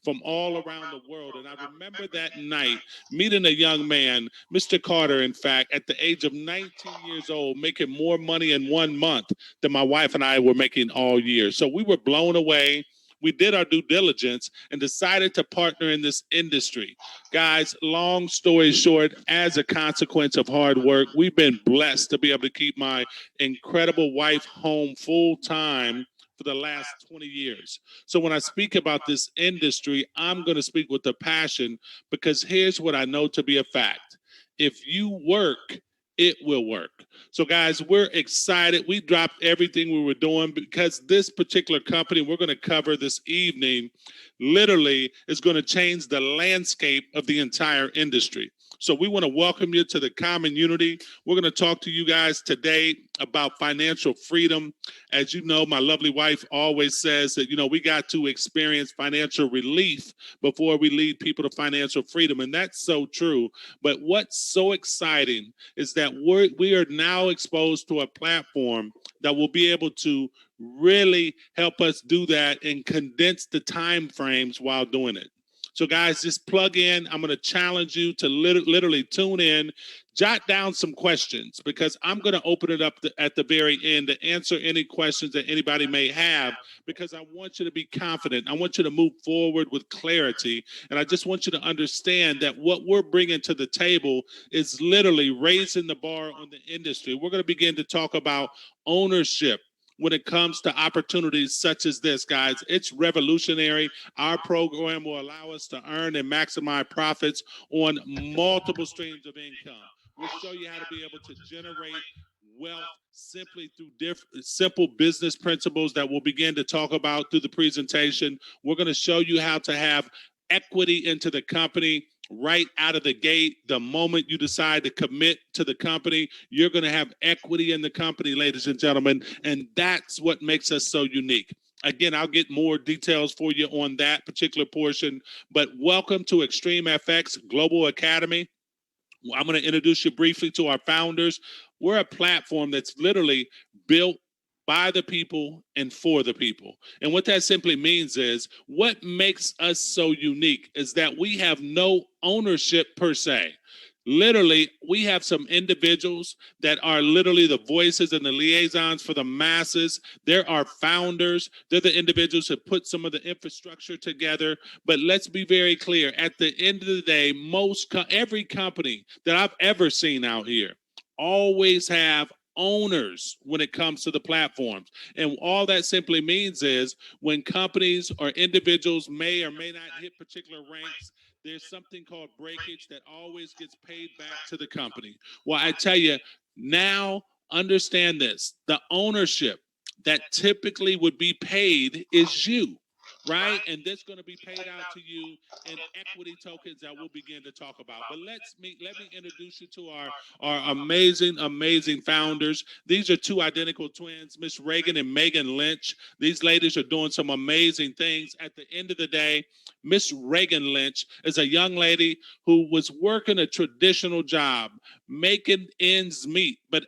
from all around the world. And I remember that night meeting a young man, Mr. Carter, in fact, at the age of 19 years old, making more money in 1 month than my wife and I were making all year. So we were blown away. We did our due diligence and decided to partner in this industry. Guys, long story short, as a consequence of hard work, we've been blessed to be able to keep my incredible wife home full time for the last 20 years. So when I speak about this industry, I'm going to speak with a passion, because here's what I know to be a fact. If you work, it will work. So guys, we're excited. We dropped everything we were doing because this particular company we're going to cover this evening literally is going to change the landscape of the entire industry. So we want to welcome you to the common unity. We're going to talk to you guys today about financial freedom. As you know, my lovely wife always says that, we got to experience financial relief before we lead people to financial freedom. And that's so true. But what's so exciting is that we are now exposed to a platform that will be able to really help us do that and condense the time frames while doing it. So guys, just plug in. I'm going to challenge you to literally tune in, jot down some questions, because I'm going to open it up at the very end to answer any questions that anybody may have, because I want you to be confident. I want you to move forward with clarity. And I just want you to understand that what we're bringing to the table is literally raising the bar on the industry. We're going to begin to talk about ownership when it comes to opportunities such as this, guys. It's revolutionary. Our program will allow us to earn and maximize profits on multiple streams of income. We'll show you how to be able to generate wealth simply through simple business principles that we'll begin to talk about through the presentation. We're going to show you how to have equity into the company right out of the gate. The moment you decide to commit to the company, you're going to have equity in the company, ladies and gentlemen, and that's what makes us so unique. Again, I'll get more details for you on that particular portion, but welcome to Xtream FX Global Academy. I'm going to introduce you briefly to our founders. We're a platform that's literally built by the people and for the people. And what that simply means is, what makes us so unique is that we have no ownership per se. Literally, we have some individuals that are literally the voices and the liaisons for the masses. There are founders. They're the individuals who put some of the infrastructure together. But let's be very clear. At the end of the day, every company that I've ever seen out here always have owners when it comes to the platforms. And all that simply means is, when companies or individuals may or may not hit particular ranks, there's something called breakage that always gets paid back to the company. Well, I tell you, now understand this. The ownership that typically would be paid is you, right? And that's going to be paid out to you in equity tokens that we'll begin to talk about. But let me introduce you to our amazing founders. These are two identical twins, Miss Reagan and Megan Lynch. These ladies are doing some amazing things. At the end of the day, Miss Reagan Lynch is a young lady who was working a traditional job, making ends meet. But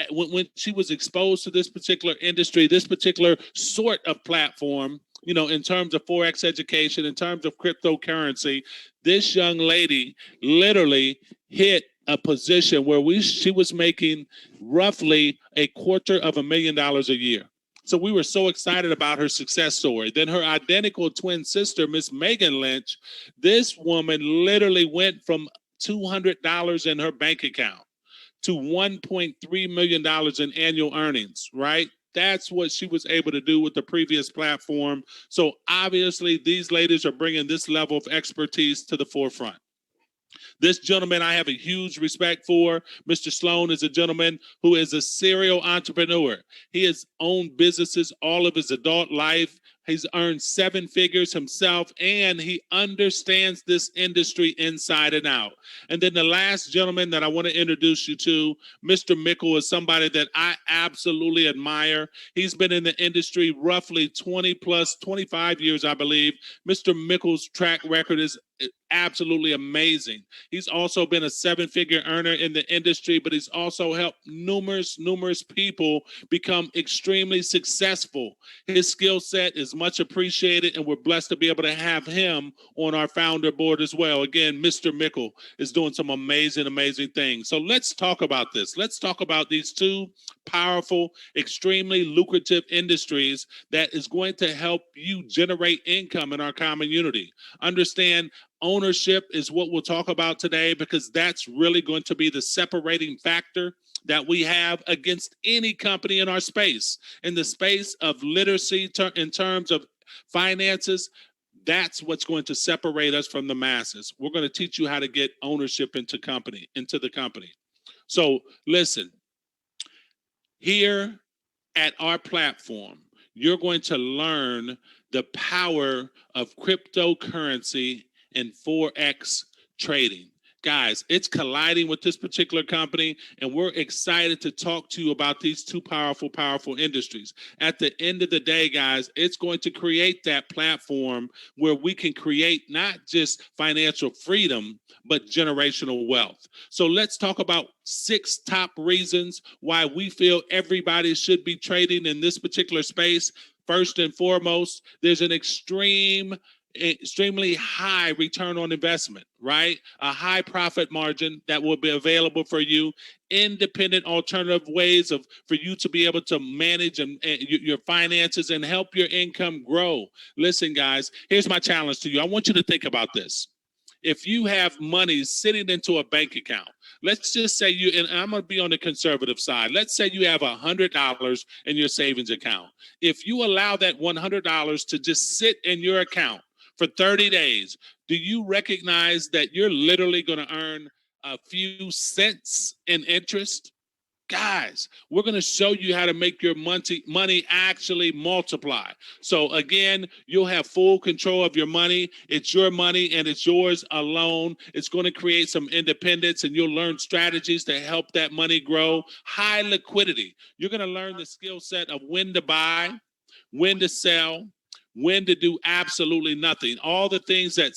when she was exposed to this particular industry, this particular sort of platform, in terms of Forex education, in terms of cryptocurrency, this young lady literally hit a position where she was making roughly $250,000 a year. So we were so excited about her success story. Then her identical twin sister, Miss Megan Lynch, this woman literally went from $200 in her bank account to $1.3 million in annual earnings, right? That's what she was able to do with the previous platform. So obviously, these ladies are bringing this level of expertise to the forefront. This gentleman I have a huge respect for. Mr. Sloan is a gentleman who is a serial entrepreneur. He has owned businesses all of his adult life. He's earned 7 figures himself, and he understands this industry inside and out. And then the last gentleman that I want to introduce you to, Mr. Mickle, is somebody that I absolutely admire. He's been in the industry roughly 25 years, I believe. Mr. Mickle's track record is absolutely amazing. He's also been a 7-figure earner in the industry, but he's also helped numerous people become extremely successful. His skill set is is much appreciated, and we're blessed to be able to have him on our founder board as well. Again, Mr. Mickle is doing some amazing, amazing things. So let's talk about this. Let's talk about these two powerful, extremely lucrative industries that is going to help you generate income in our community. Understand, ownership is what we'll talk about today, because that's really going to be the separating factor that we have against any company in our space. In the space of literacy in terms of finances, that's what's going to separate us from the masses. We're going to teach you how to get ownership into the company. So listen, here at our platform, you're going to learn the power of cryptocurrency and Forex trading. Guys, it's colliding with this particular company, and we're excited to talk to you about these two powerful, powerful industries. At the end of the day, guys, it's going to create that platform where we can create not just financial freedom, but generational wealth. So let's talk about 6 top reasons why we feel everybody should be trading in this particular space. First and foremost, there's an extremely high return on investment, right? A high profit margin that will be available for you, independent alternative ways for you to be able to manage your finances and help your income grow. Listen, guys, here's my challenge to you. I want you to think about this. If you have money sitting into a bank account, let's just say and I'm going to be on the conservative side. Let's say you have $100 in your savings account. If you allow that $100 to just sit in your account for 30 days, do you recognize that you're literally going to earn a few cents in interest? Guys, we're going to show you how to make your money actually multiply. So again, you'll have full control of your money. It's your money and it's yours alone. It's going to create some independence, and you'll learn strategies to help that money grow. High liquidity. You're going to learn the skill set of when to buy, when to sell, when to do absolutely nothing. All the things that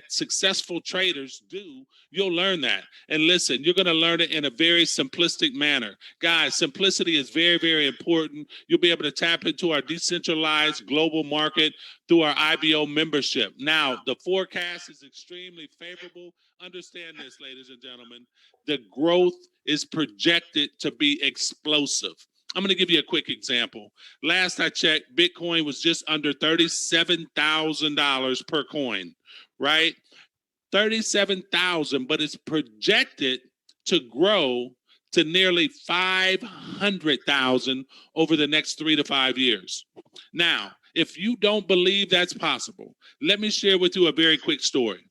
successful traders do, you'll learn that. And listen, you're going to learn it in a very simplistic manner. Guys, simplicity is very, very important. You'll be able to tap into our decentralized global market through our IBO membership. Now, the forecast is extremely favorable. Understand this, ladies and gentlemen. The growth is projected to be explosive. I'm going to give you a quick example. Last I checked, Bitcoin was just under $37,000 per coin, right? 37,000, but it's projected to grow to nearly 500,000 over the next 3 to 5 years. Now, if you don't believe that's possible, let me share with you a very quick story.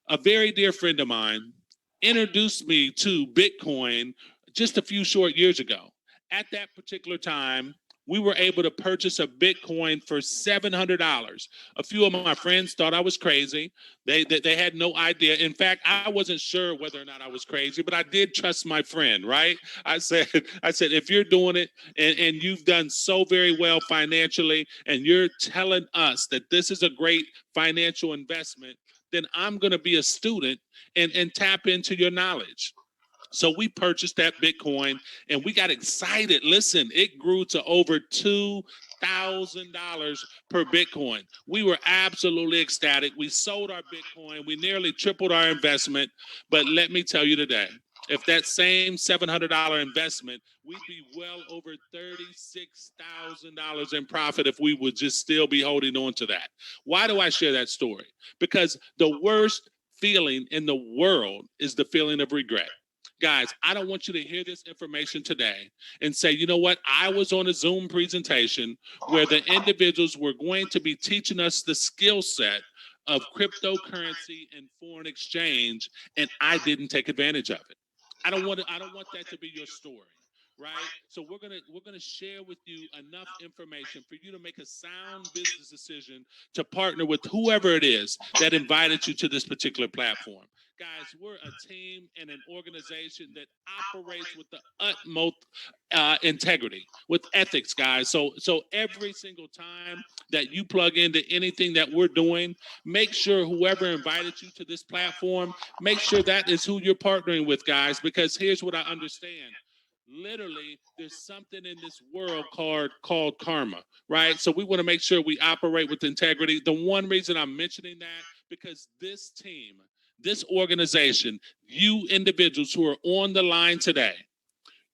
A very dear friend of mine introduced me to Bitcoin just a few short years ago. At that particular time, we were able to purchase a Bitcoin for $700. A few of my friends thought I was crazy. They had no idea. In fact, I wasn't sure whether or not I was crazy, but I did trust my friend, right? I said, if you're doing it and you've done so very well financially, and you're telling us that this is a great financial investment, then I'm going to be a student and tap into your knowledge. So we purchased that Bitcoin and we got excited. Listen, it grew to over $2,000 per Bitcoin. We were absolutely ecstatic. We sold our Bitcoin. We nearly tripled our investment. But let me tell you today, if that same $700 investment, we'd be well over $36,000 in profit if we would just still be holding on to that. Why do I share that story? Because the worst feeling in the world is the feeling of regret. Guys, I don't want you to hear this information today and say, you know what, I was on a Zoom presentation where the individuals were going to be teaching us the skill set of cryptocurrency and foreign exchange, and I didn't take advantage of it. I don't want that to be your story. Right? So we're gonna share with you enough information for you to make a sound business decision to partner with whoever it is that invited you to this particular platform. Guys, we're a team and an organization that operates with the utmost integrity, with ethics, guys. So every single time that you plug into anything that we're doing, make sure whoever invited you to this platform, make sure that is who you're partnering with, guys, because here's what I understand. Literally, there's something in this world called karma, right? So we want to make sure we operate with integrity. The one reason I'm mentioning that, because this team, this organization, you individuals who are on the line today,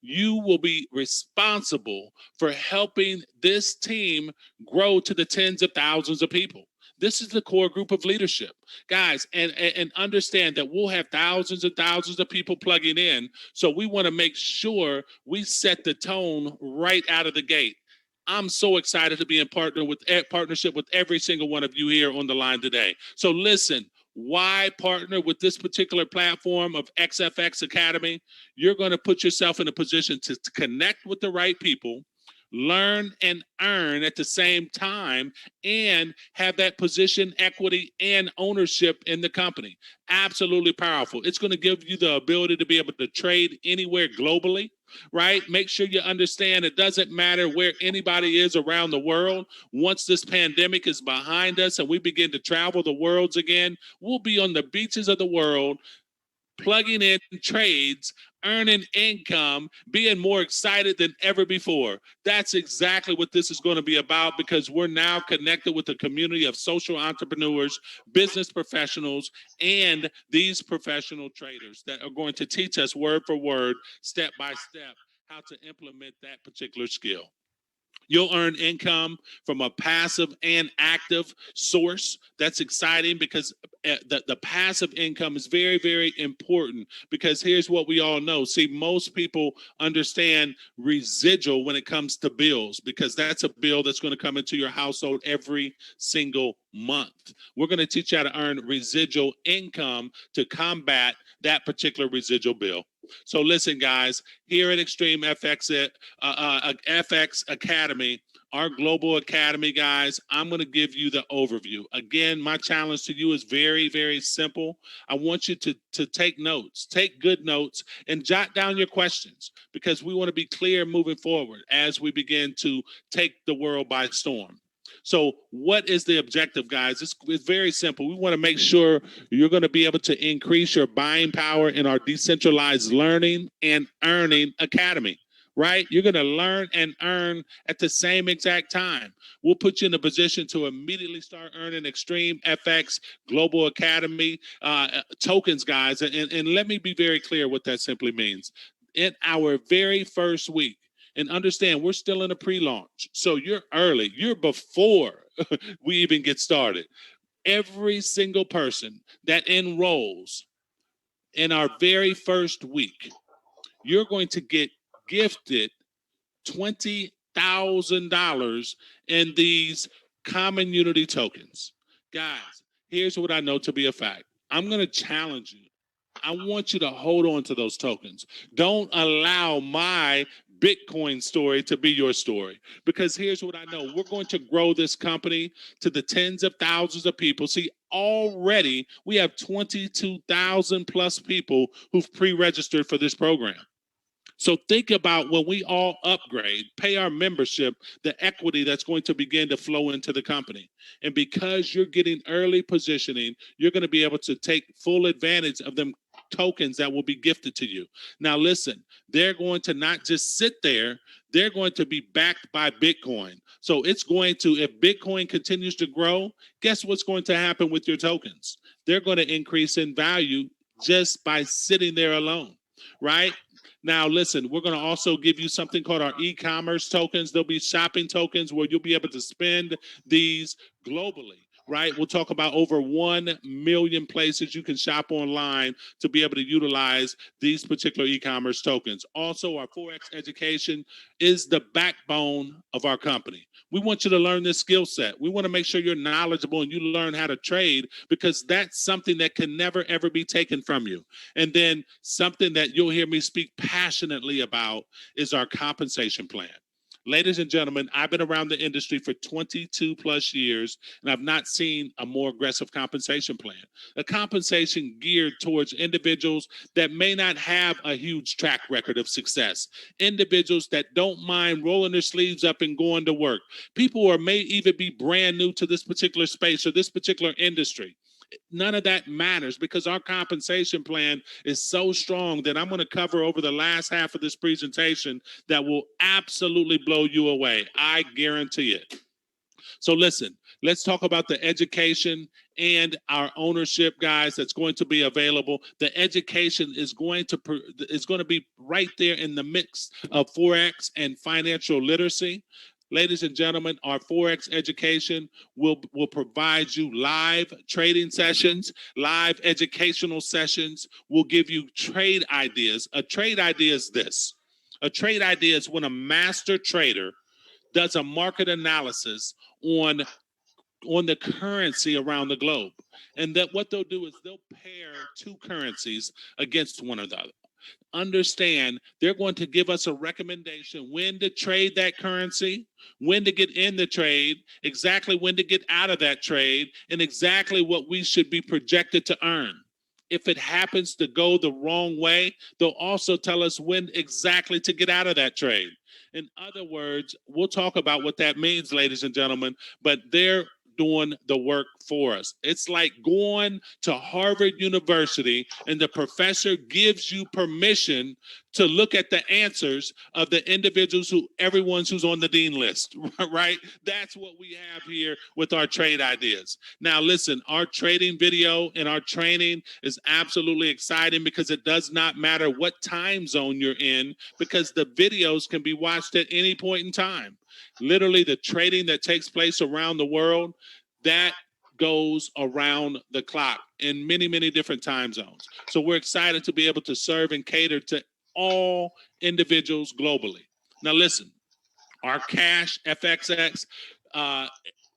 you will be responsible for helping this team grow to the tens of thousands of people. This is the core group of leadership, guys, and understand that we'll have thousands and thousands of people plugging in. So we want to make sure we set the tone right out of the gate. I'm so excited to be in partnership with every single one of you here on the line today. So listen, why partner with this particular platform of XFX Academy? You're going to put yourself in a position to connect with the right people, learn and earn at the same time, and have that position, equity, and ownership in the company. Absolutely powerful. It's going to give you the ability to be able to trade anywhere globally, right? Make sure you understand it doesn't matter where anybody is around the world. Once this pandemic is behind us and we begin to travel the worlds again, we'll be on the beaches of the world, plugging in trades, earning income, being more excited than ever before. That's exactly what this is going to be about, because we're now connected with a community of social entrepreneurs, business professionals, and these professional traders that are going to teach us word for word, step by step, how to implement that particular skill. You'll earn income from a passive and active source. That's exciting, because the passive income is very, very important, because here's what we all know. See, most people understand residual when it comes to bills, because that's a bill that's going to come into your household every single month. We're going to teach you how to earn residual income to combat that particular residual bill. So listen, guys, here at Xtream FX Academy, our global academy, guys, I'm going to give you the overview. Again, my challenge to you is very, very simple. I want you to take notes, take good notes, and jot down your questions, because we want to be clear moving forward as we begin to take the world by storm. So what is the objective, guys? It's very simple. We want to make sure you're going to be able to increase your buying power in our decentralized learning and earning academy, right? You're going to learn and earn at the same exact time. We'll put you in a position to immediately start earning Xtream FX Global Academy tokens, guys. And let me be very clear what that simply means. In our very first week, and understand, we're still in a pre-launch. So you're early. You're before we even get started. Every single person that enrolls in our very first week, you're going to get gifted $20,000 in these common unity tokens. Guys, here's what I know to be a fact. I'm going to challenge you. I want you to hold on to those tokens. Don't allow my Bitcoin story to be your story, because here's what I know. We're going to grow this company to the tens of thousands of people. See, already we have 22,000 plus people who've pre-registered for this program. So think about when we all upgrade, pay our membership, the equity that's going to begin to flow into the company. And because you're getting early positioning, you're going to be able to take full advantage of them tokens that will be gifted to you. Now, listen, they're going to not just sit there, they're going to be backed by Bitcoin. So it's going to, if Bitcoin continues to grow, guess what's going to happen with your tokens? They're going to increase in value just by sitting there alone, right? Now, listen, we're going to also give you something called our e-commerce tokens. There'll be shopping tokens where you'll be able to spend these globally, right? We'll talk about over 1 million places you can shop online to be able to utilize these particular e-commerce tokens. Also, our Forex education is the backbone of our company. We want you to learn this skill set. We want to make sure you're knowledgeable and you learn how to trade, because that's something that can never, ever be taken from you. And then something that you'll hear me speak passionately about is our compensation plan. Ladies and gentlemen, I've been around the industry for 22 plus years, and I've not seen a more aggressive compensation plan. A compensation geared towards individuals that may not have a huge track record of success. Individuals that don't mind rolling their sleeves up and going to work. People who may even be brand new to this particular space or this particular industry. None of that matters because our compensation plan is so strong that I'm going to cover over the last half of this presentation that will absolutely blow you away. I guarantee it. So listen, let's talk about the education and our ownership, guys, that's going to be available. The education is going to be right there in the mix of Forex and financial literacy. Ladies and gentlemen, our Forex education will provide you live trading sessions, live educational sessions. We'll give you trade ideas. A trade idea is this. A trade idea is when a master trader does a market analysis on the currency around the globe. And that what they'll do is they'll pair two currencies against one another. Understand they're going to give us a recommendation when to trade that currency, when to get in the trade, exactly when to get out of that trade, and exactly what we should be projected to earn. If it happens to go the wrong way, they'll also tell us when exactly to get out of that trade. In other words, we'll talk about what that means, ladies and gentlemen, but they're doing the work for us. It's like going to Harvard University and the professor gives you permission to look at the answers of the individuals who's on the dean list, right? That's what we have here with our trade ideas. Now, listen, our trading video and our training is absolutely exciting because it does not matter what time zone you're in because the videos can be watched at any point in time. Literally, the trading that takes place around the world, that goes around the clock in many, many different time zones. So we're excited to be able to serve and cater to all individuals globally. Now, listen, our cash, FXX,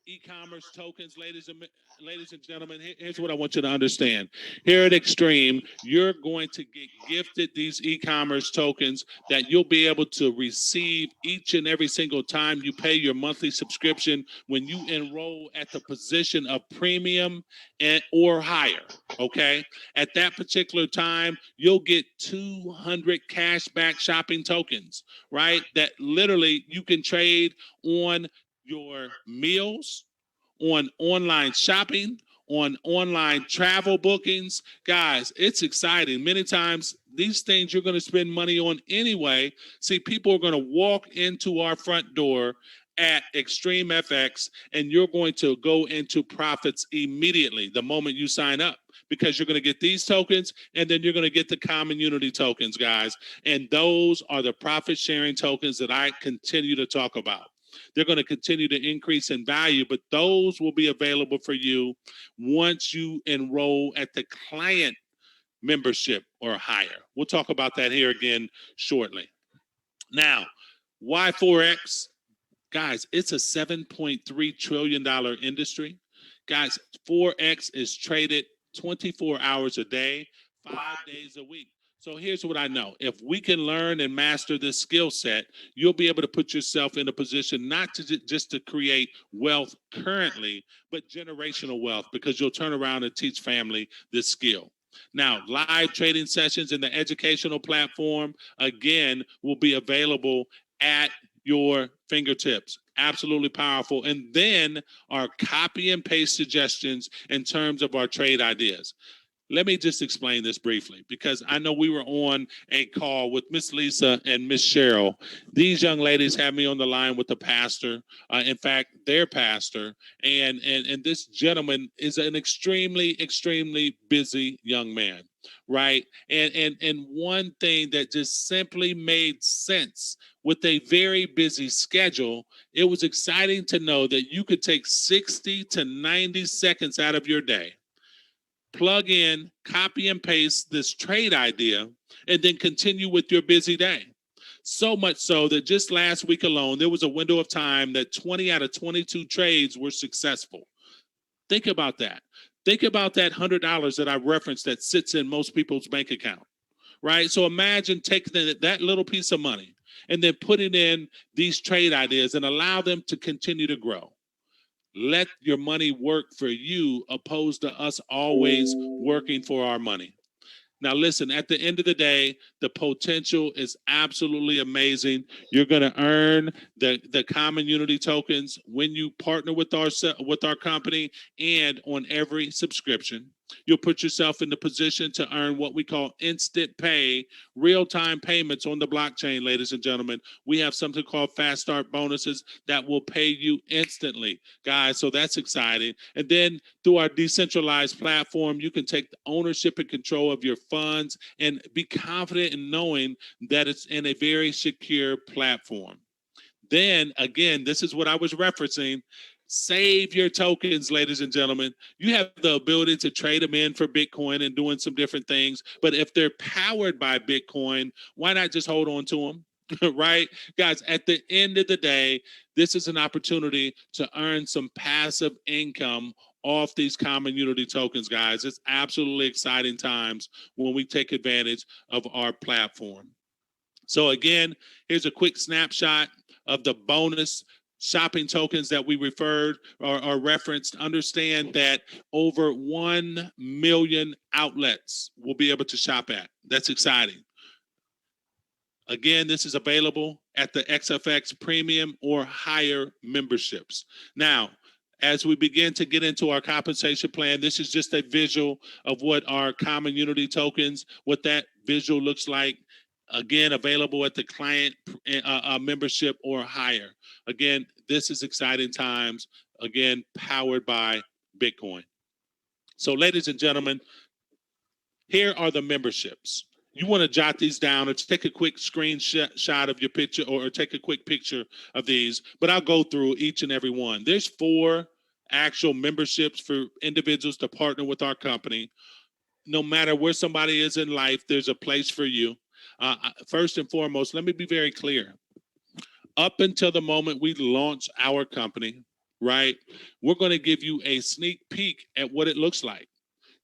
e-commerce tokens, ladies and gentlemen, here's what I want you to understand. Here at Xtream, you're going to get gifted these e-commerce tokens that you'll be able to receive each and every single time you pay your monthly subscription when you enroll at the position of premium or higher, okay? At that particular time, you'll get 200 cashback shopping tokens, right? That literally you can trade on your meals, on online shopping, on online travel bookings. Guys, it's exciting. Many times, these things you're going to spend money on anyway. See, people are going to walk into our front door at Xtream FX, and you're going to go into profits immediately the moment you sign up because you're going to get these tokens, and then you're going to get the common unity tokens, guys. And those are the profit-sharing tokens that I continue to talk about. They're going to continue to increase in value, but those will be available for you once you enroll at the client membership or higher. We'll talk about that here again shortly. Now, why Forex? Guys, it's a $7.3 trillion industry. Guys, Forex is traded 24 hours a day, 5 days a week. So here's what I know. If we can learn and master this skill set, you'll be able to put yourself in a position not to just to create wealth currently, but generational wealth because you'll turn around and teach family this skill. Now, live trading sessions in the educational platform, again, will be available at your fingertips. Absolutely powerful. And then our copy and paste suggestions in terms of our trade ideas. Let me just explain this briefly because I know we were on a call with Miss Lisa and Miss Cheryl. These young ladies have me on the line with the pastor, in fact, their pastor, and this gentleman is an extremely busy young man, right? And one thing that just simply made sense with a very busy schedule, it was exciting to know that you could take 60 to 90 seconds out of your day, plug in, copy and paste this trade idea, and then continue with your busy day. So much so that just last week alone, there was a window of time that 20 out of 22 trades were successful. Think about that. Think about that $100 that I referenced that sits in most people's bank account, right? So imagine taking that little piece of money and then putting in these trade ideas and allow them to continue to grow. Let your money work for you opposed to us always working for our money. Now, listen, at the end of the day, the potential is absolutely amazing. You're going to earn the common unity tokens when you partner with our company and on every subscription. You'll put yourself in the position to earn what we call instant pay, real-time payments on the blockchain, ladies and gentlemen. We have something called fast start bonuses that will pay you instantly, guys. So that's exciting. And then through our decentralized platform, you can take the ownership and control of your funds and be confident in knowing that it's in a very secure platform. Then again, this is what I was referencing. Save your tokens, ladies and gentlemen. You have the ability to trade them in for Bitcoin and doing some different things. But if they're powered by Bitcoin, why not just hold on to them? Right? Guys, at the end of the day, this is an opportunity to earn some passive income off these common unity tokens, guys. It's absolutely exciting times when we take advantage of our platform. So again, here's a quick snapshot of the bonus shopping tokens that we referred or referenced. Understand that over 1 million outlets will be able to shop at. That's exciting. Again, this is available at the XFX premium or higher memberships. Now, as we begin to get into our compensation plan, this is just a visual of what our common unity tokens, what that visual looks like. Again, available at the client membership or higher. Again, this is exciting times. Again, powered by Bitcoin. So, ladies and gentlemen, here are the memberships. You want to jot these down or take a quick screenshot of your picture or take a quick picture of these, but I'll go through each and every one. There's 4 actual memberships for individuals to partner with our company. No matter where somebody is in life, there's a place for you. First and foremost, let me be very clear. Up until the moment we launch our company, right, we're going to give you a sneak peek at what it looks like.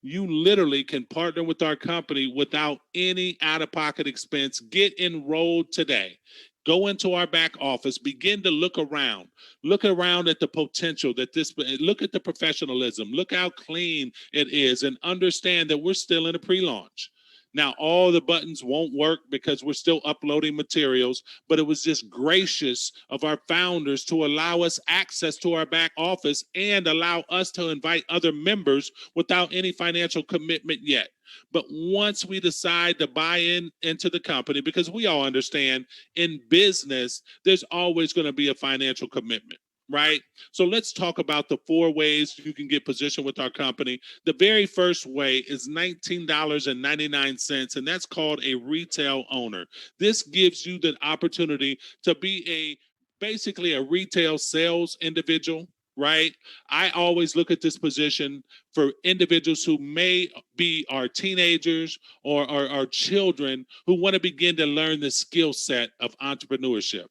You literally can partner with our company without any out-of-pocket expense. Get enrolled today. Go into our back office, begin to look around at the potential that look at the professionalism, look how clean it is, and understand that we're still in a pre-launch. Now, all the buttons won't work because we're still uploading materials, but it was just gracious of our founders to allow us access to our back office and allow us to invite other members without any financial commitment yet. But once we decide to buy into the company, because we all understand in business, there's always going to be a financial commitment. Right? So let's talk about the 4 ways you can get positioned with our company. The very first way is $19.99, and that's called a retail owner. This gives you the opportunity to be basically a retail sales individual. Right? I always look at this position for individuals who may be our teenagers or our children who want to begin to learn the skill set of entrepreneurship.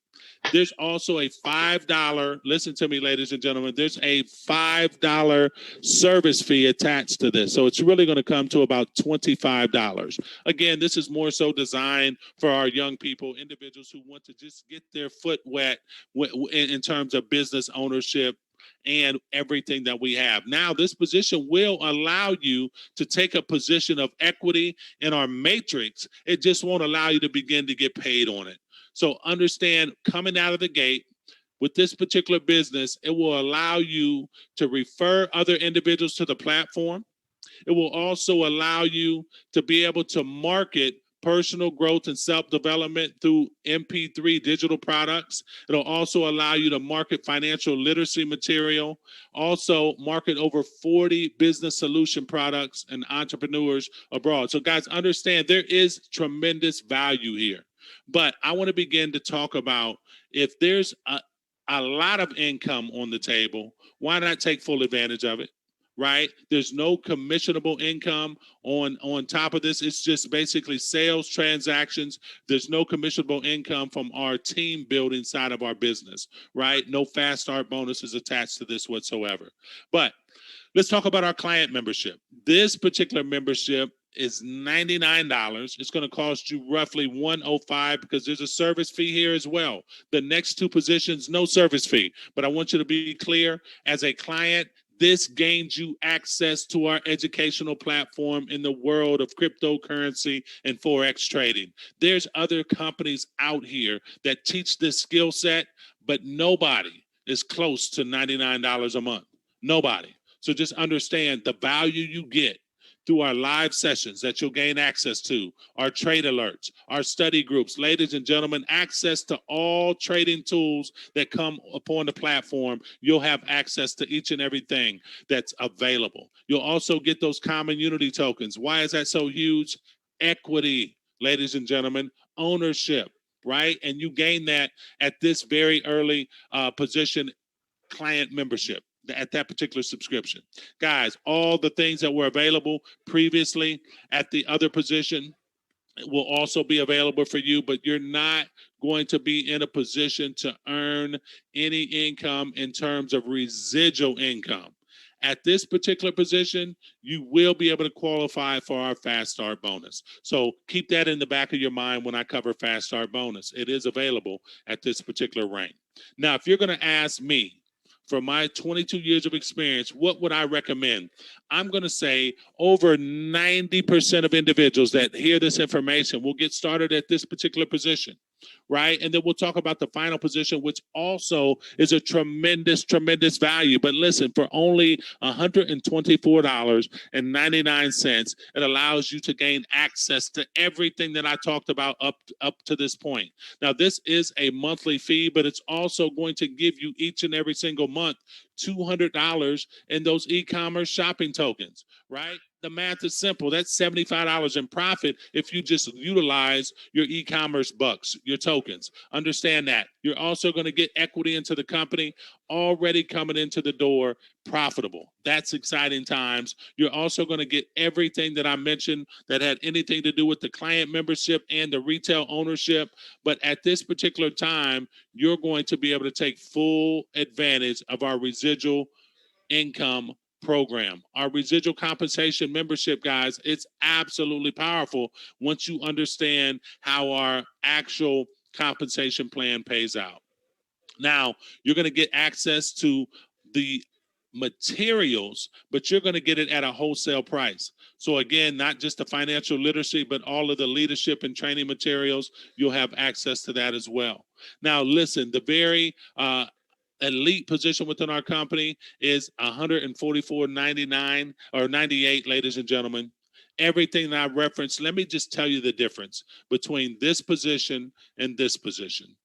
There's also a $5, listen to me, ladies and gentlemen, there's a $5 service fee attached to this. So it's really going to come to about $25. Again, this is more so designed for our young people, individuals who want to just get their foot wet in terms of business ownership and everything that we have. Now, this position will allow you to take a position of equity in our matrix. It just won't allow you to begin to get paid on it. So understand, coming out of the gate with this particular business, it will allow you to refer other individuals to the platform. It will also allow you to be able to market personal growth and self-development through MP3 digital products. It'll also allow you to market financial literacy material, also market over 40 business solution products and entrepreneurs abroad. So guys, understand there is tremendous value here. But I want to begin to talk about if there's a lot of income on the table, why not take full advantage of it? Right? There's no commissionable income on top of this. It's just basically sales transactions. There's no commissionable income from our team building side of our business, right? No fast start bonuses attached to this whatsoever. But let's talk about our client membership. This particular membership is $99. It's going to cost you roughly $105 because there's a service fee here as well. The next 2 positions, no service fee. But I want you to be clear, as a client, This gains you access to our educational platform in the world of cryptocurrency and Forex trading. There's other companies out here that teach this skill set, but nobody is close to $99 a month. Nobody. So just understand the value you get through our live sessions that you'll gain access to, our trade alerts, our study groups. Ladies and gentlemen, access to all trading tools that come upon the platform. You'll have access to each and everything that's available. You'll also get those common unity tokens. Why is that so huge? Equity, ladies and gentlemen, ownership, right? And you gain that at this very early position, client membership, at that particular subscription. Guys, all the things that were available previously at the other position will also be available for you, but you're not going to be in a position to earn any income in terms of residual income. At this particular position, you will be able to qualify for our Fast Start bonus. So keep that in the back of your mind when I cover Fast Start bonus. It is available at this particular rank. Now, if you're going to ask me, from my 22 years of experience, what would I recommend? I'm going to say over 90% of individuals that hear this information will get started at this particular position, right? And then we'll talk about the final position, which also is a tremendous, tremendous value. But listen, for only $124.99, it allows you to gain access to everything that I talked about up to this point. Now, this is a monthly fee, but it's also going to give you each and every single month $200 in those e-commerce shopping tokens, right? The math is simple. That's $75 in profit if you just utilize your e-commerce bucks, your tokens. Understand that. You're also going to get equity into the company already coming into the door profitable. That's exciting times. You're also going to get everything that I mentioned that had anything to do with the client membership and the retail ownership. But at this particular time, you're going to be able to take full advantage of our residual income program. Our residual compensation membership, guys, it's absolutely powerful once you understand how our actual compensation plan pays out. Now, you're going to get access to the materials, but you're going to get it at a wholesale price. So again, not just the financial literacy, but all of the leadership and training materials, you'll have access to that as well. Now, listen, the very elite position within our company is $144.99 or $98, ladies and gentlemen. Everything that I referenced, let me just tell you the difference between this position and this position.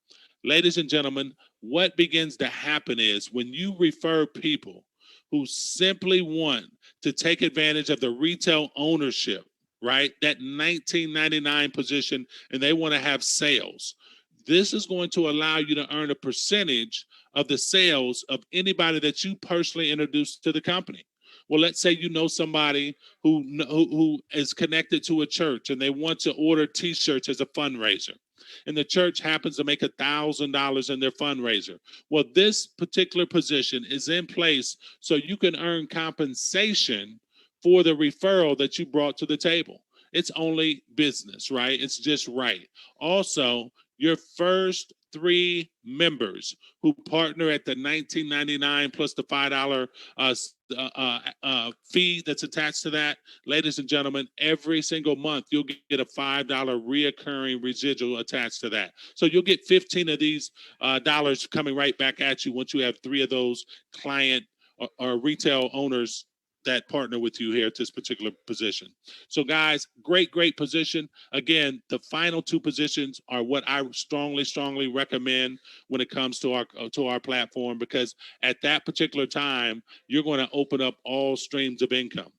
Ladies and gentlemen, what begins to happen is when you refer people who simply want to take advantage of the retail ownership, right? That $19.99 position, and they want to have sales. This is going to allow you to earn a percentage of the sales of anybody that you personally introduce to the company. Well, let's say you know somebody who is connected to a church and they want to order t-shirts as a fundraiser. And the church happens to make $1,000 in their fundraiser. Well, this particular position is in place so you can earn compensation for the referral that you brought to the table. It's only business, right? It's just right. Also, your first 3 members who partner at the $19.99 plus the $5 fee that's attached to that, ladies and gentlemen, every single month you'll get a $5 reoccurring residual attached to that. So you'll get 15 of these dollars coming right back at you once you have 3 of those client or retail owners that partner with you here at this particular position. So guys, great position. Again, the final 2 positions are what I strongly recommend when it comes to our platform, because at that particular time, you're going to open up all streams of income.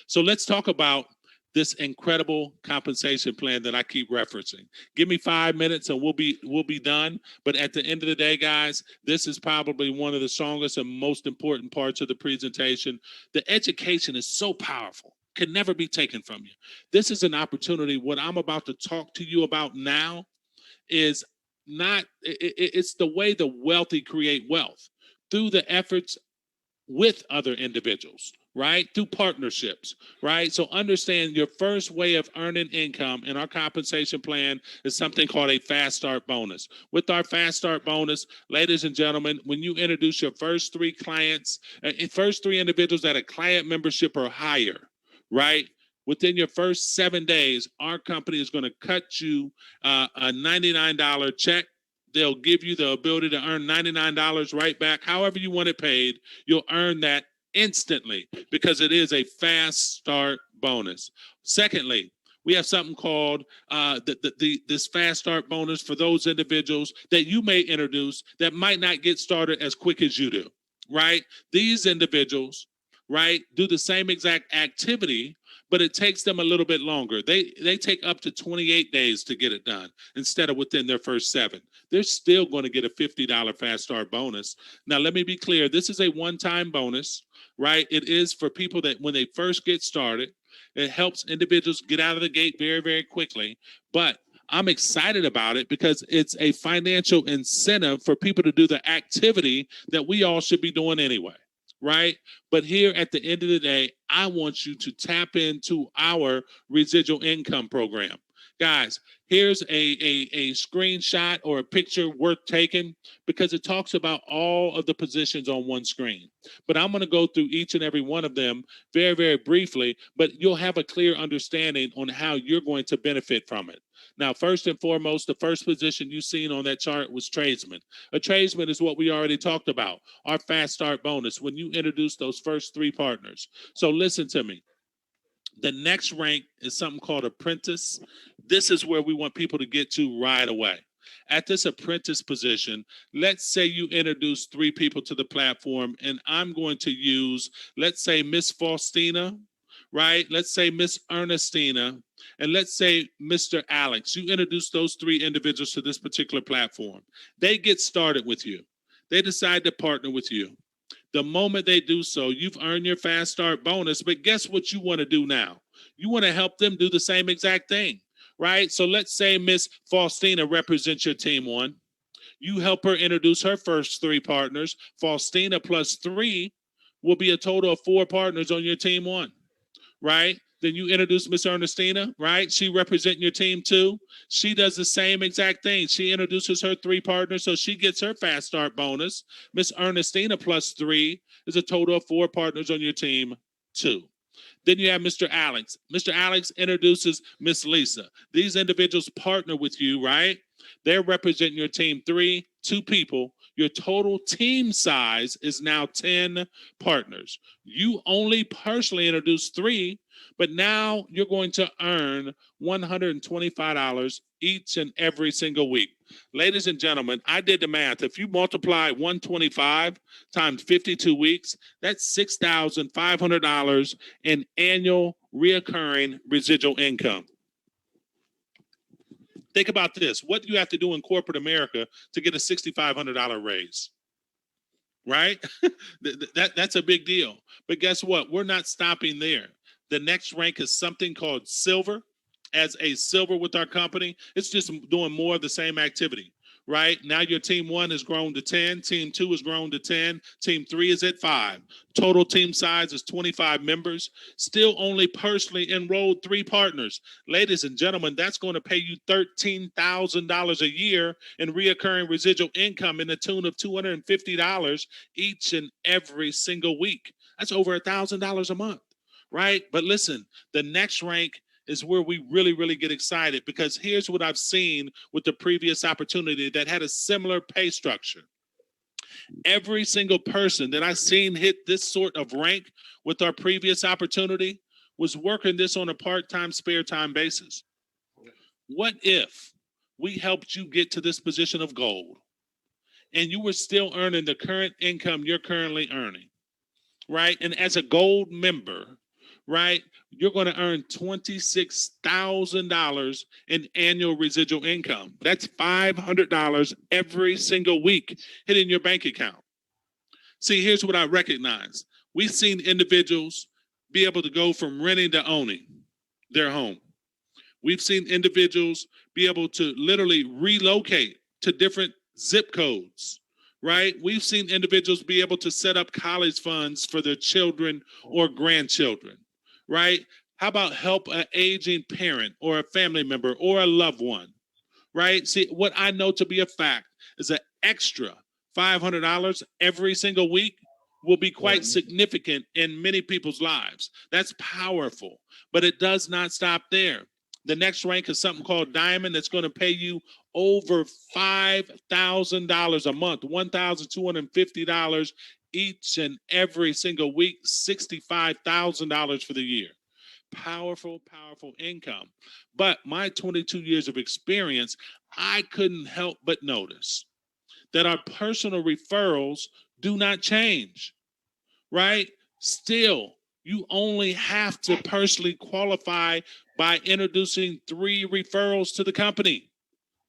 So let's talk about this incredible compensation plan that I keep referencing. Give me 5 minutes and we'll be done. But at the end of the day, guys, this is probably one of the strongest and most important parts of the presentation. The education is so powerful, can never be taken from you. This is an opportunity. What I'm about to talk to you about now is not, it's the way the wealthy create wealth through the efforts with other individuals, right? Through partnerships, right? So understand your first way of earning income in our compensation plan is something called a fast start bonus. With our fast start bonus, ladies and gentlemen, when you introduce your first 3 clients, first 3 individuals at a client membership or higher, right? Within your first 7 days, our company is going to cut you a $99 check. They'll give you the ability to earn $99 right back. However you want it paid, you'll earn that instantly because it is a fast start bonus. Secondly, we have something called this fast start bonus for those individuals that you may introduce that might not get started as quick as you do, right? These individuals, right, do the same exact activity, but it takes them a little bit longer. They take up to 28 days to get it done instead of within their first 7. They're still going to get a $50 fast start bonus. Now, let me be clear. This is a one-time bonus, right? It is for people that when they first get started, it helps individuals get out of the gate very, very quickly. But I'm excited about it because it's a financial incentive for people to do the activity that we all should be doing anyway, right? But here at the end of the day, I want you to tap into our residual income program. Guys, here's a screenshot or a picture worth taking because it talks about all of the positions on one screen. But I'm going to go through each and every one of them very, very briefly, but you'll have a clear understanding on how you're going to benefit from it. Now, first and foremost, the first position you've seen on that chart was tradesman. A tradesman is what we already talked about, our fast start bonus, when you introduce those first 3 partners. So listen to me. The next rank is something called apprentice. This is where we want people to get to right away. At this apprentice position, let's say you introduce 3 people to the platform, and I'm going to use, let's say, Miss Faustina, right? Let's say Miss Ernestina, and let's say Mr. Alex. You introduce those 3 individuals to this particular platform. They get started with you. They decide to partner with you. The moment they do so, you've earned your fast start bonus, but guess what you want to do now? You want to help them do the same exact thing, right? So let's say Miss Faustina represents your team 1. You help her introduce her first 3 partners. Faustina plus 3 will be a total of 4 partners on your team 1, right? Then you introduce Miss Ernestina, right? She represents your team 2. She does the same exact thing. She introduces her 3 partners, so she gets her fast start bonus. Miss Ernestina plus 3 is a total of 4 partners on your team 2. Then you have Mr. Alex. Mr. Alex introduces Miss Lisa. These individuals partner with you, right? They're representing your team 3, 2 people. Your total team size is now 10 partners. You only personally introduced 3, but now you're going to earn $125 each and every single week. Ladies and gentlemen, I did the math. If you multiply 125 times 52 weeks, that's $6,500 in annual reoccurring residual income. Think about this. What do you have to do in corporate America to get a $6,500 raise? Right? That's a big deal. But guess what? We're not stopping there. The next rank is something called silver. As a silver with our company, it's just doing more of the same activity, right? Now your team 1 has grown to 10, team 2 has grown to 10, team 3 is at 5. Total team size is 25 members. Still only personally enrolled 3 partners. Ladies and gentlemen, that's going to pay you $13,000 a year in reoccurring residual income in the tune of $250 each and every single week. That's over $1,000 a month, right? But listen, the next rank is where we really, really get excited because here's what I've seen with the previous opportunity that had a similar pay structure. Every single person that I've seen hit this sort of rank with our previous opportunity was working this on a part-time, spare time basis. What if we helped you get to this position of gold and you were still earning the current income you're currently earning, right? And as a gold member, right, you're going to earn $26,000 in annual residual income. That's $500 every single week hitting your bank account. See, here's what I recognize. We've seen individuals be able to go from renting to owning their home. We've seen individuals be able to literally relocate to different zip codes, right? We've seen individuals be able to set up college funds for their children or grandchildren, right? How about help an aging parent or a family member or a loved one, right? See, what I know to be a fact is an extra $500 every single week will be quite significant in many people's lives. That's powerful, but it does not stop there. The next rank is something called Diamond that's going to pay you over $5,000 a month, $1,250 each and every single week, $65,000 for the year. Powerful, powerful income. But my 22 years of experience, I couldn't help but notice that our personal referrals do not change, right? Still, you only have to personally qualify by introducing 3 referrals to the company.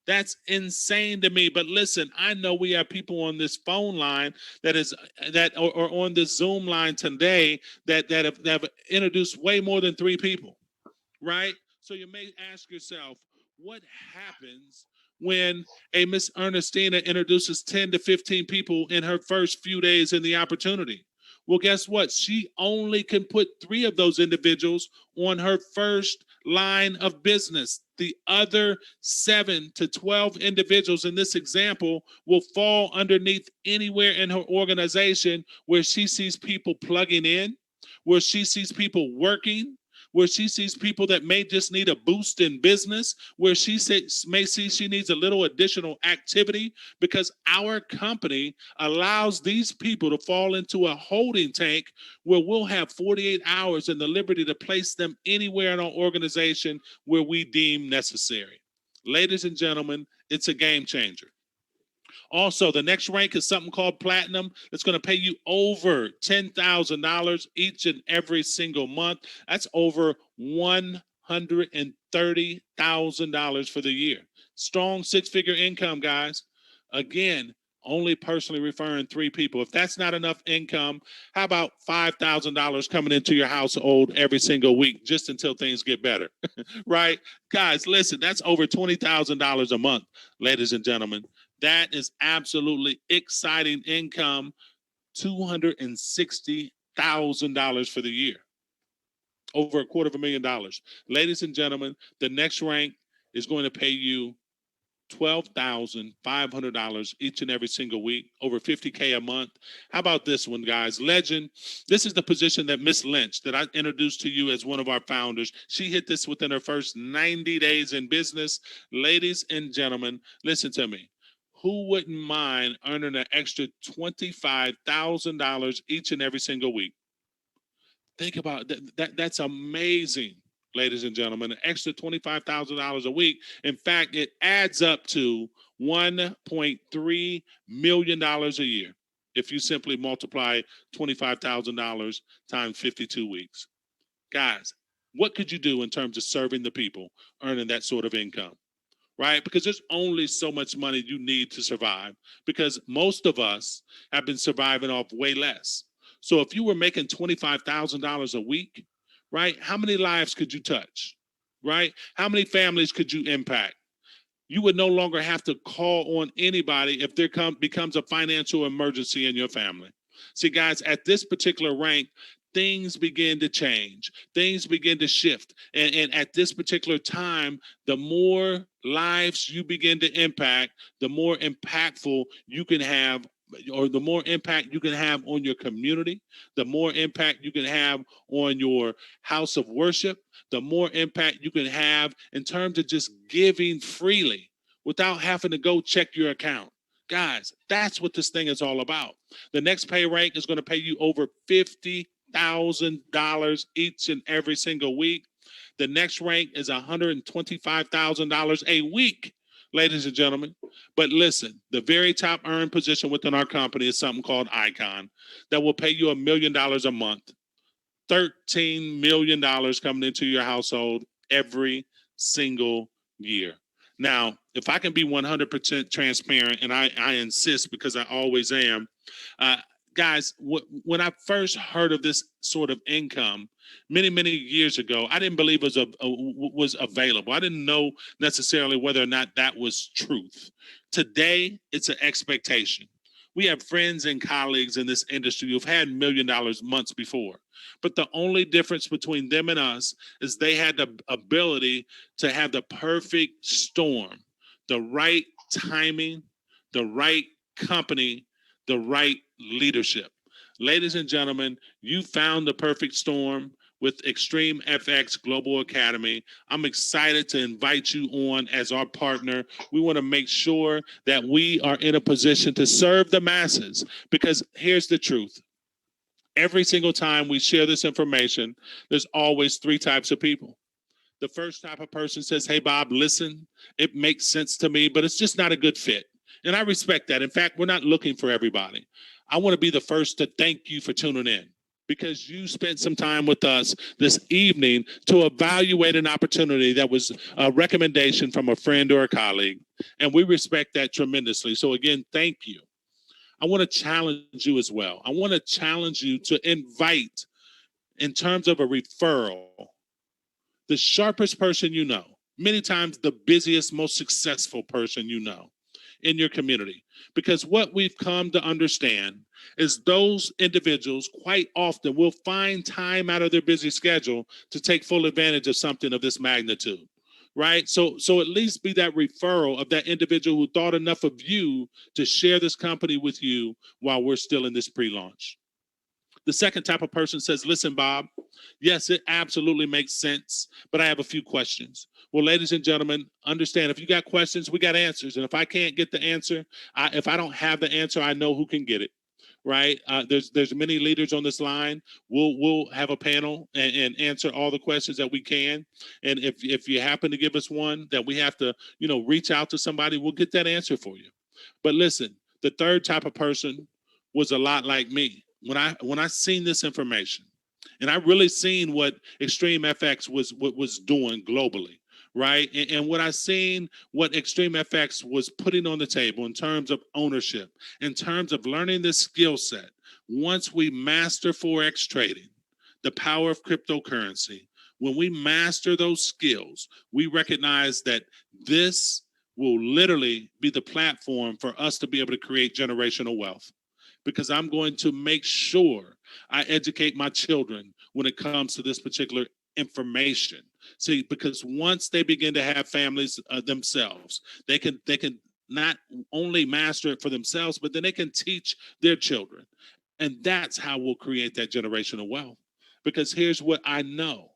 That's insane to me. But listen, I know we have people on this phone line or on this Zoom line today that have introduced way more than 3 people, right? So you may ask yourself, what happens when a Miss Ernestina introduces 10 to 15 people in her first few days in the opportunity? Well, guess what? She only can put 3 of those individuals on her first line of business. The other 7 to 12 individuals in this example will fall underneath anywhere in her organization where she sees people plugging in, where she sees people working, where she sees people that may just need a boost in business, where she may see she needs a little additional activity, because our company allows these people to fall into a holding tank where we'll have 48 hours and the liberty to place them anywhere in our organization where we deem necessary. Ladies and gentlemen, it's a game changer. Also, the next rank is something called Platinum. It's going to pay you over $10,000 each and every single month. That's over $130,000 for the year. Strong 6-figure income, guys. Again, only personally referring 3 people. If that's not enough income, how about $5,000 coming into your household every single week just until things get better, right? Guys, listen, that's over $20,000 a month, ladies and gentlemen. That is absolutely exciting income, $260,000 for the year, over $250,000. Ladies and gentlemen, the next rank is going to pay you $12,500 each and every single week, over $50K a month. How about this one, guys? Legend. This is the position that Miss Lynch, that I introduced to you as one of our founders. She hit this within her first 90 days in business. Ladies and gentlemen, listen to me. Who wouldn't mind earning an extra $25,000 each and every single week? Think about that. That's amazing, ladies and gentlemen. An extra $25,000 a week. In fact, it adds up to $1.3 million a year if you simply multiply $25,000 times 52 weeks. Guys, what could you do in terms of serving the people, earning that sort of income? Right? Because there's only so much money you need to survive, because most of us have been surviving off way less. So if you were making $25,000 a week, right, how many lives could you touch, right? How many families could you impact? You would no longer have to call on anybody if there becomes a financial emergency in your family. See, guys, at this particular rank, things begin to change. Things begin to shift. And at this particular time, the more lives you begin to impact, the more impactful you can have, or the more impact you can have on your community, the more impact you can have on your house of worship, the more impact you can have in terms of just giving freely without having to go check your account. Guys, that's what this thing is all about. The next pay rank is going to pay you over $50,000 each and every single week. The next rank is $125,000 a week, ladies and gentlemen. But listen, the very top earned position within our company is something called Icon that will pay you $1 million a month, $13 million coming into your household every single year. Now, if I can be 100% transparent, and I insist because I always am, guys, when I first heard of this sort of income many years ago, I didn't believe it was available. I didn't know necessarily whether or not that was truth. Today, it's an expectation. We have friends and colleagues in this industry who've had $1 million months before. But the only difference between them and us is they had the ability to have the perfect storm, the right timing, the right company, the right leadership. Ladies and gentlemen, you found the perfect storm with Xtream FX Global Academy. I'm excited to invite you on as our partner. We want to make sure that we are in a position to serve the masses, because here's the truth. Every single time we share this information, there's always three types of people. The first type of person says, hey, Bob, listen, it makes sense to me, but it's just not a good fit. And I respect that. In fact, we're not looking for everybody. I want to be the first to thank you for tuning in, because you spent some time with us this evening to evaluate an opportunity that was a recommendation from a friend or a colleague. And we respect that tremendously. So again, thank you. I want to challenge you as well. I want to challenge you to invite, in terms of a referral, the sharpest person you know, many times the busiest, most successful person you know in your community. Because what we've come to understand is those individuals quite often will find time out of their busy schedule to take full advantage of something of this magnitude, right? So at least be that referral of that individual who thought enough of you to share this company with you while we're still in this pre-launch. The second type of person says, listen, Bob, yes, it absolutely makes sense, but I have a few questions. Well, ladies and gentlemen, understand, if you got questions, we got answers. And if I can't get the answer, if I don't have the answer, I know who can get it, right? There's many leaders on this line. We'll have a panel and answer all the questions that we can. And if you happen to give us one that we have to, reach out to somebody, we'll get that answer for you. But listen, the third type of person was a lot like me. When I seen this information, and I really seen what Xtream FX was doing globally, right? And what I seen what Xtream FX was putting on the table in terms of ownership, in terms of learning this skill set. Once we master Forex trading, the power of cryptocurrency, when we master those skills, we recognize that this will literally be the platform for us to be able to create generational wealth. Because I'm going to make sure I educate my children when it comes to this particular information. See, because once they begin to have families themselves, they can not only master it for themselves, but then they can teach their children. And that's how we'll create that generational wealth. Because here's what I know.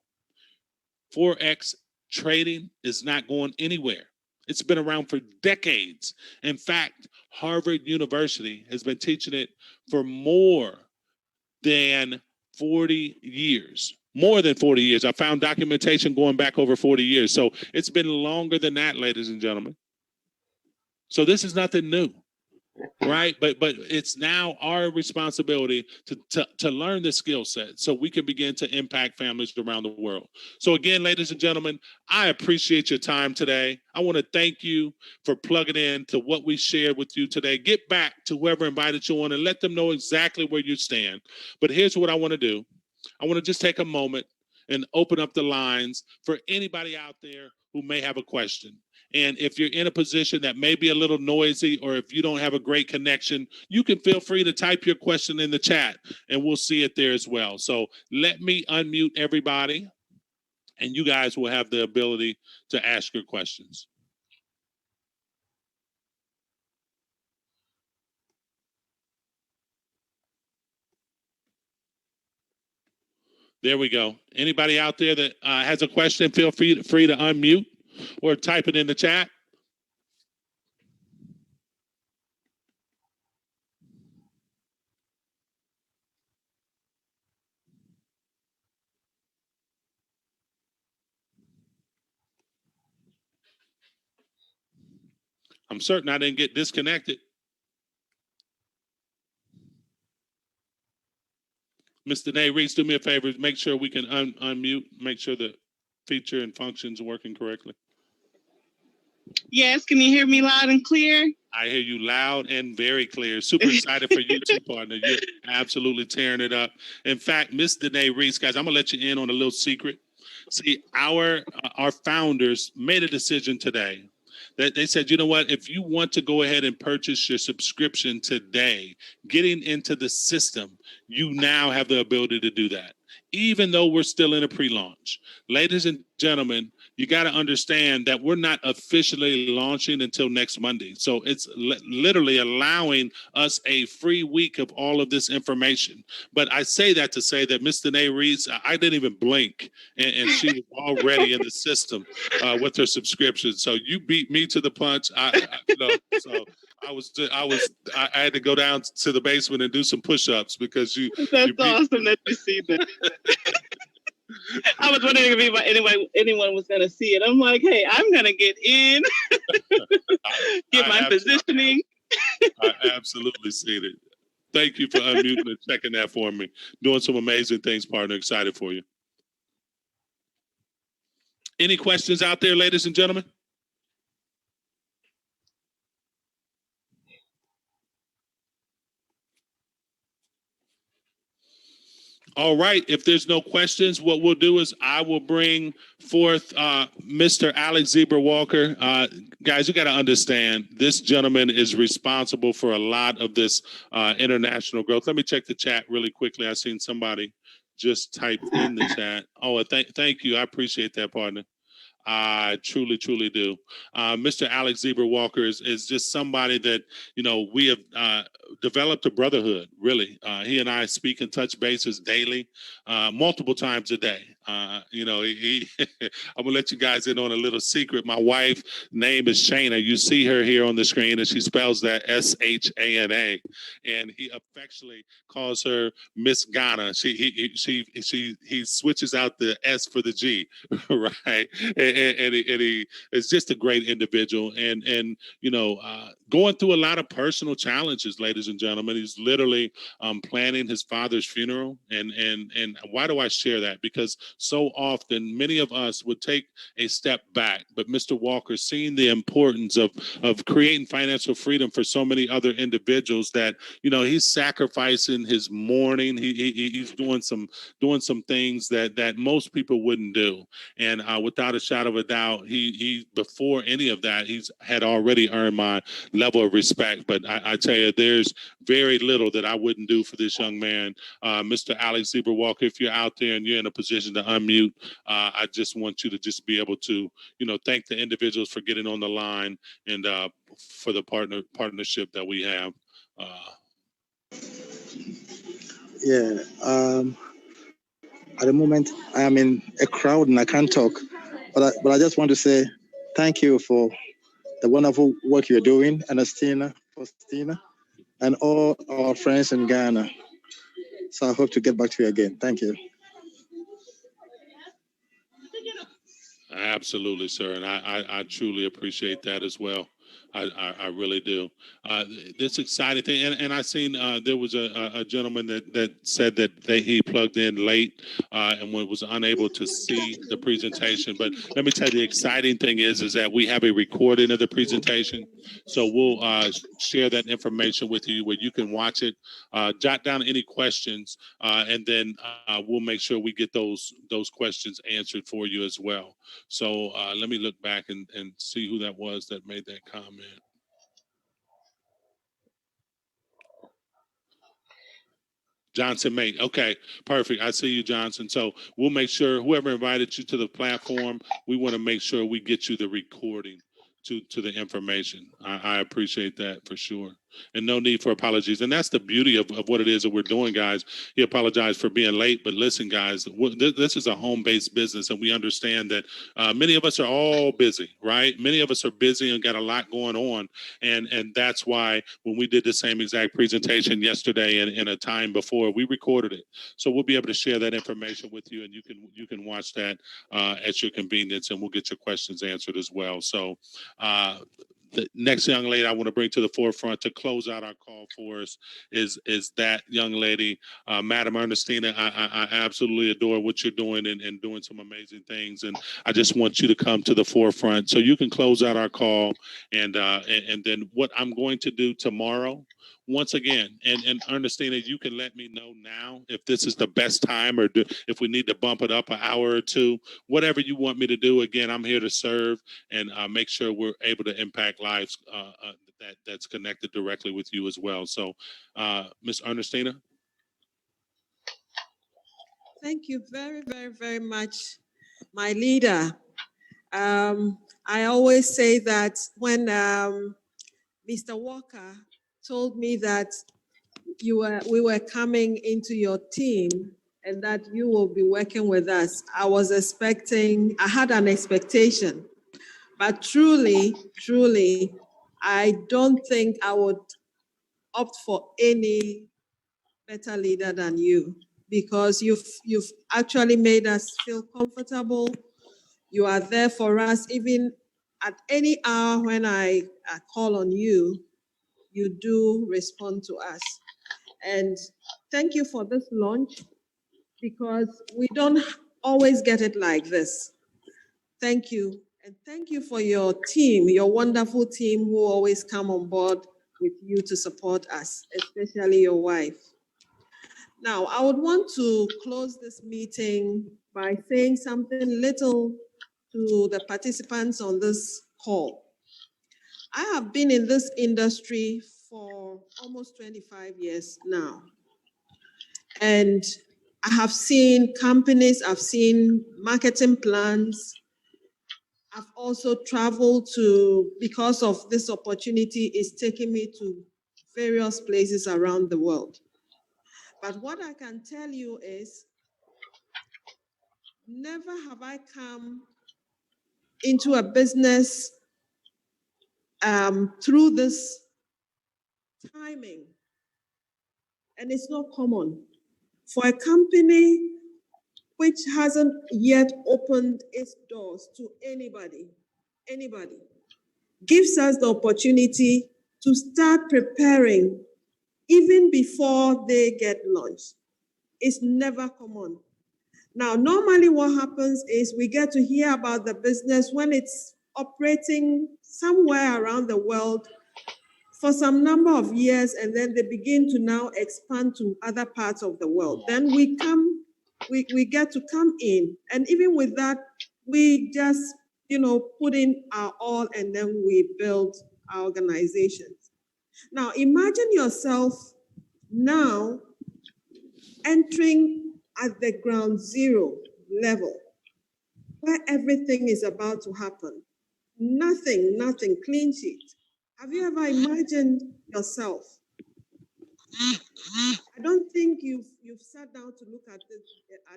Forex trading is not going anywhere. It's been around for decades. In fact, Harvard University has been teaching it for more than 40 years. More than 40 years. I found documentation going back over 40 years. So it's been longer than that, ladies and gentlemen. So this is nothing new, right? But it's now our responsibility to learn this skill set so we can begin to impact families around the world. So again, ladies and gentlemen, I appreciate your time today. I want to thank you for plugging in to what we shared with you today. Get back to whoever invited you on and let them know exactly where you stand. But here's what I want to do. I want to just take a moment and open up the lines for anybody out there who may have a question. And if you're in a position that may be a little noisy, or if you don't have a great connection, you can feel free to type your question in the chat and we'll see it there as well. So let me unmute everybody and you guys will have the ability to ask your questions. There we go. Anybody out there that has a question, feel free to unmute or type it in the chat. I'm certain I didn't get disconnected. Mr. Nay Reese, do me a favor, make sure we can unmute, make sure the feature and functions are working correctly. Yes, can you hear me loud and clear? I hear you loud and very clear. Super excited for you too, partner. You're absolutely tearing it up. In fact, Miss Danae Reese, guys, I'm gonna let you in on a little secret. See, our founders made a decision today They said, you know what, if you want to go ahead and purchase your subscription today, getting into the system, you now have the ability to do that, even though we're still in a pre-launch. Ladies and gentlemen, you got to understand that we're not officially launching until next Monday. So it's literally allowing us a free week of all of this information. But I say that to say that Miss Danae Reese, I didn't even blink, and she was already in the system with her subscription. So you beat me to the punch. I had to go down to the basement and do some push-ups because you. That's you beat, awesome that you see that. I was wondering if anyone was going to see it. I'm like, hey, I'm going to get in, get my positioning. I absolutely seen it. Thank you for unmuting and checking that for me. Doing some amazing things, partner. Excited for you. Any questions out there, ladies and gentlemen? All right. If there's no questions, what we'll do is I will bring forth Mr. Alex Zebra Walker. Guys, you got to understand, this gentleman is responsible for a lot of this international growth. Let me check the chat really quickly. I seen somebody just typed in the chat. Oh, thank you. I appreciate that, partner. I truly, truly do. Mr. Alex Zebra Walker is just somebody that, you know, we have developed a brotherhood, really. He and I speak and touch bases daily, multiple times a day. You know, I'm going to let you guys in on a little secret. My wife's name is Shana. You see her here on the screen, and she spells that S-H-A-N-A. And he affectionately calls her Miss Ghana. He switches out the S for the G, right? And he is just a great individual, and you know, going through a lot of personal challenges, ladies and gentlemen. He's literally planning his father's funeral, and why do I share that? Because so often many of us would take a step back, but Mr. Walker, seeing the importance of creating financial freedom for so many other individuals, that, you know, he's sacrificing his mourning. He's doing some things that most people wouldn't do, and without a shadow of a doubt, he before any of that, he's had already earned my level of respect. But I tell you, there's very little that I wouldn't do for this young man. Mr. Alex Zebra Walker, if you're out there and you're in a position to unmute, I just want you to just be able to, you know, thank the individuals for getting on the line, and for the partnership that we have. At the moment, I am in a crowd and I can't talk, but I just want to say thank you for the wonderful work you're doing, Faustina, and all our friends in Ghana. So I hope to get back to you again. Thank you. Absolutely, sir, and I truly appreciate that as well. I really do. This exciting thing, and I seen there was a gentleman that said that he plugged in late and was unable to see the presentation. But let me tell you, the exciting thing is that we have a recording of the presentation, so we'll share that information with you where you can watch it, jot down any questions, and then we'll make sure we get those questions answered for you as well. So let me look back and see who that was that made that comment. Johnson Mate. Okay, perfect. I see you, Johnson. So we'll make sure whoever invited you to the platform, we want to make sure we get you the recording to the information. I appreciate that for sure. And no need for apologies. And that's the beauty of what it is that we're doing, guys. He apologized for being late, but listen, guys, this is a home-based business, and we understand that many of us are all busy, right? Many of us are busy and got a lot going on, and that's why when we did the same exact presentation yesterday and in a time before, we recorded it. So we'll be able to share that information with you, and you can watch that at your convenience, and we'll get your questions answered as well. So the next young lady I want to bring to the forefront to close out our call for us is that young lady, Madam Ernestina. I absolutely adore what you're doing and doing some amazing things, and I just want you to come to the forefront so you can close out our call. And then what I'm going to do tomorrow, once again, and Ernestina, you can let me know now if this is the best time or if we need to bump it up an hour or two, whatever you want me to do. Again, I'm here to serve and make sure we're able to impact lives that's connected directly with you as well. So, Ms. Ernestina. Thank you very, very, very much, my leader. I always say that when Mr. Walker told me that we were coming into your team and that you will be working with us, I had an expectation. But truly, I don't think I would opt for any better leader than you, because you've actually made us feel comfortable. You are there for us, even at any hour when I call on you, you do respond to us. And thank you for this launch, because we don't always get it like this. Thank you. And thank you for your team, your wonderful team who always come on board with you to support us, especially your wife. Now, I would want to close this meeting by saying something little to the participants on this call. I have been in this industry for almost 25 years now. And I have seen companies, I've seen marketing plans. I've also traveled because of this opportunity, it's taking me to various places around the world. But what I can tell you is, never have I come into a business through this timing. And it's not common for a company which hasn't yet opened its doors to anybody, gives us the opportunity to start preparing even before they get launched. It's never common. Now, normally what happens is we get to hear about the business when it's operating somewhere around the world for some number of years, and then they begin to now expand to other parts of the world. Then we get to come in, and even with that, we just, put in our all, and then we build our organizations. Now, imagine yourself now entering at the ground zero level, where everything is about to happen. Nothing, clean sheet. Have you ever imagined yourself? I don't think you've sat down to look at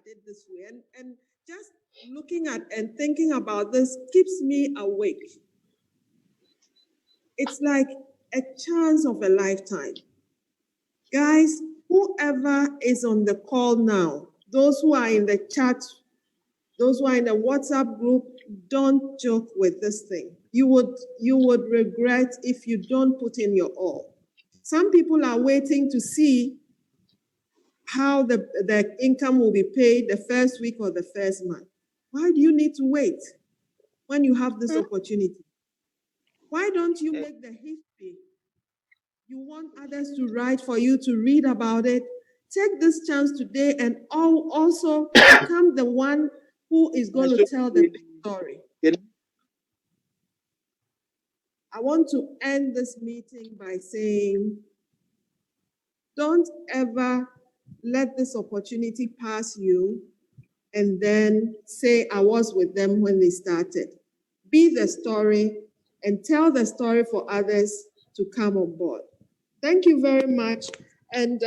it this way. And just looking at and thinking about this keeps me awake. It's like a chance of a lifetime. Guys, whoever is on the call now, those who are in the chat, those who are in the WhatsApp group, don't joke with this thing. You would regret if you don't put in your all. Some people are waiting to see how the income will be paid the first week or the first month. Why do you need to wait when you have this opportunity? Why don't you make the history? You want others to write for you, to read about it. Take this chance today and also become the one who is going to tell the story. I want to end this meeting by saying, don't ever let this opportunity pass you and then say, I was with them when they started. Be the story and tell the story for others to come on board. Thank you very much. And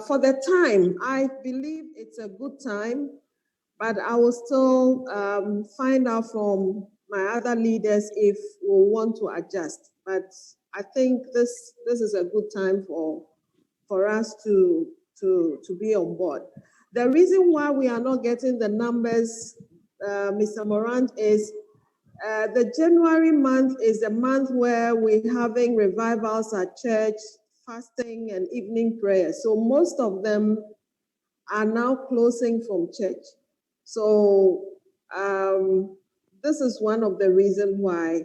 for the time, I believe it's a good time, but I will still find out from my other leaders if we want to adjust. But I think this is a good time for us to be on board. The reason why we are not getting the numbers, Mr. Morant, is the January month is a month where we're having revivals at church, fasting and evening prayer. So most of them are now closing from church. So this is one of the reasons why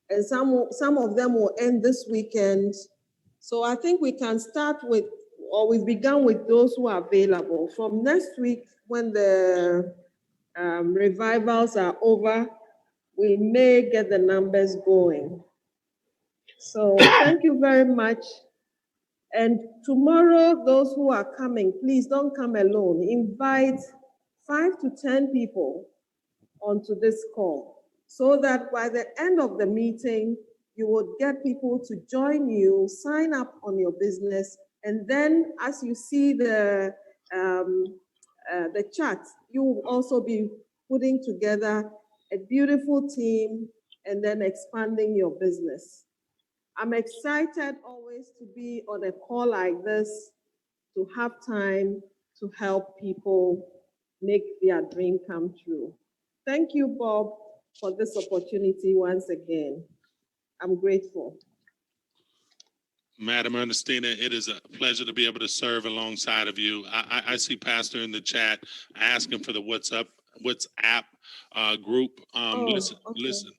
and some of them will end this weekend. So I think we can start with, or we've begun with those who are available. From next week, when the revivals are over, we may get the numbers going. So thank you very much. And tomorrow, those who are coming, please don't come alone. Invite 5 to 10 people onto this call, so that by the end of the meeting, you would get people to join you, sign up on your business, and then as you see the chat, you will also be putting together a beautiful team and then expanding your business. I'm excited always to be on a call like this, to have time to help people make their dream come true. Thank you, Bob, for this opportunity once again. I'm grateful. Madam Ernestina, it is a pleasure to be able to serve alongside of you. I see Pastor in the chat asking for the WhatsApp group. Listen,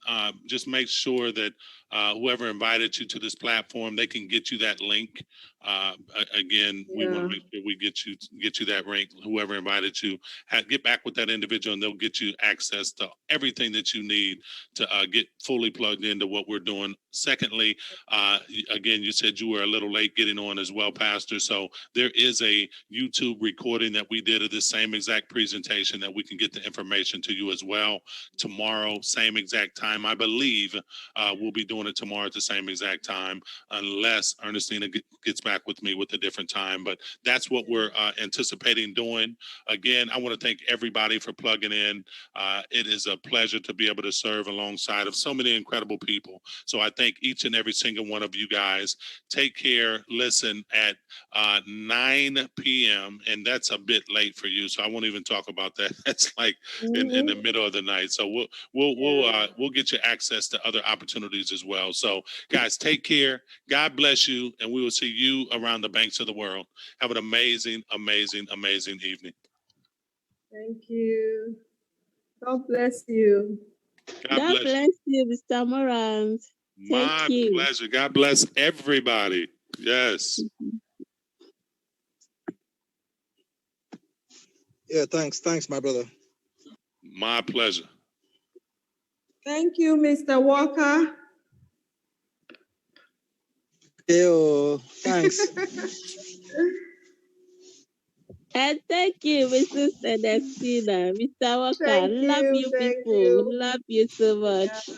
just make sure that whoever invited you to this platform, they can get you that link. Again, we want to make sure we get you that link. Whoever invited you, get back with that individual, and they'll get you access to everything that you need to get fully plugged into what we're doing. Secondly, again, you said you were a little late getting on as well, Pastor. So there is a YouTube recording that we did of this same exact presentation that we can get the information to you as well. Tomorrow, same exact time. I believe we'll be doing it tomorrow at the same exact time, unless Ernestina gets back with me with a different time. But that's what we're anticipating doing. Again, I want to thank everybody for plugging in. It is a pleasure to be able to serve alongside of so many incredible people. So I thank each and every single one of you guys. Take care. Listen, at 9 p.m., and that's a bit late for you, so I won't even talk about that. That's like in the middle of the night. So we'll get you access to other opportunities as well. So guys, take care. God bless you, and we will see you around the banks of the world. Have an amazing, amazing, amazing evening. Thank you. God bless you. God bless you, Mr. Morant. My pleasure. God bless everybody. Yes. Yeah, thanks, my brother. My pleasure. Thank you, Mr. Walker. Yo, thanks. And thank you, Mrs. Ernestina. Mr. Walker, love you people. Love you so much.